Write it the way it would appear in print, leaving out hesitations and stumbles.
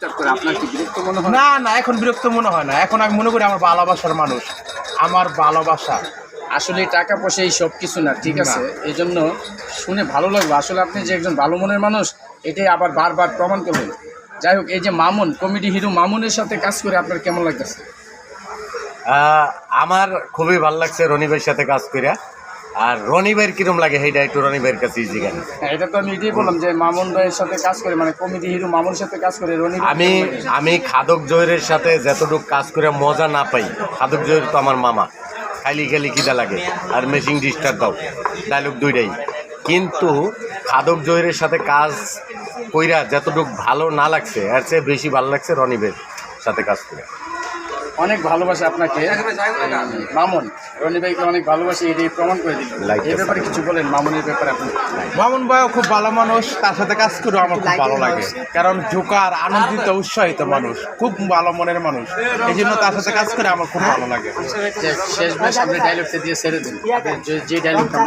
আপনার কি বিরক্ত মনে হয়? না না, এখন বিরক্ত মনে হয় না। এখন আমি মনে করি আমার ভালোবাসার মানুষ, আমার ভালোবাসা। আসলে টাকা পয়সা এই সব কিছু না, ঠিক আছে? এই জন্য শুনে ভালো লাগলো। আসলে আপনি যে একজন ভালো মনের মানুষ, এটাই আবার বারবার প্রমাণ করলেন। যাই হোক, এই যে মামুন, কমেডি হিরো মামুনের সাথে কাজ করে আপনার কেমন লাগতেছে? আমার খুবই ভালো লাগছে রনি ভাইয়ের সাথে কাজ করিয়া। আর রনি ভাইয়ের কিরম লাগে সেইটা একটু রনি ভাইয়ের কাছে ইজি গান। হ্যাঁ, এটা তো আমি এটাই বললাম যে মামুন ভাইয়ের সাথে কাজ করে, মানে কমেডি হিরো মামুনের সাথে কাজ করে রনি ভাই আমি কেমন লাগে? আমি খাদক জহিরের সাথে যতটুকু কাজ করে মজা না পাই, খাদক জহির তো আমার মামা, খালি খালি খিদা লাগে আর মেশিং ডিস্টার্ব দাও, ডায়লগ দুইটাই। কিন্তু খাদক জহিরের সাথে কাজ কইরা যতটুকু ভালো না লাগছে এর চেয়ে বেশি ভালো লাগছে রনি ভাইয়ের সাথে কাজ করে। অনেক ভালোবাসে আপনাকে মামুন, রনি ভাইকে অনেক ভালোবাসে, এটাই প্রমাণ করে দিল। এই ব্যাপারে কিছু বলেন মামুনের ব্যাপারে আপনি? মামুন ভাইও খুব ভালো মানুষ, তার সাথে কাজ করে আমার খুব ভালো লাগে। কারণ জোকার, আনন্দিত, উৎসাহিত মানুষ, খুব ভালো মনের মানুষ। এই জন্য তার সাথে কাজ করে আমার খুব ভালো লাগে। শেষ বেশ আপনি ডায়লগটা দিয়ে ছেড়ে দিন, আপনি যে ডায়লগটা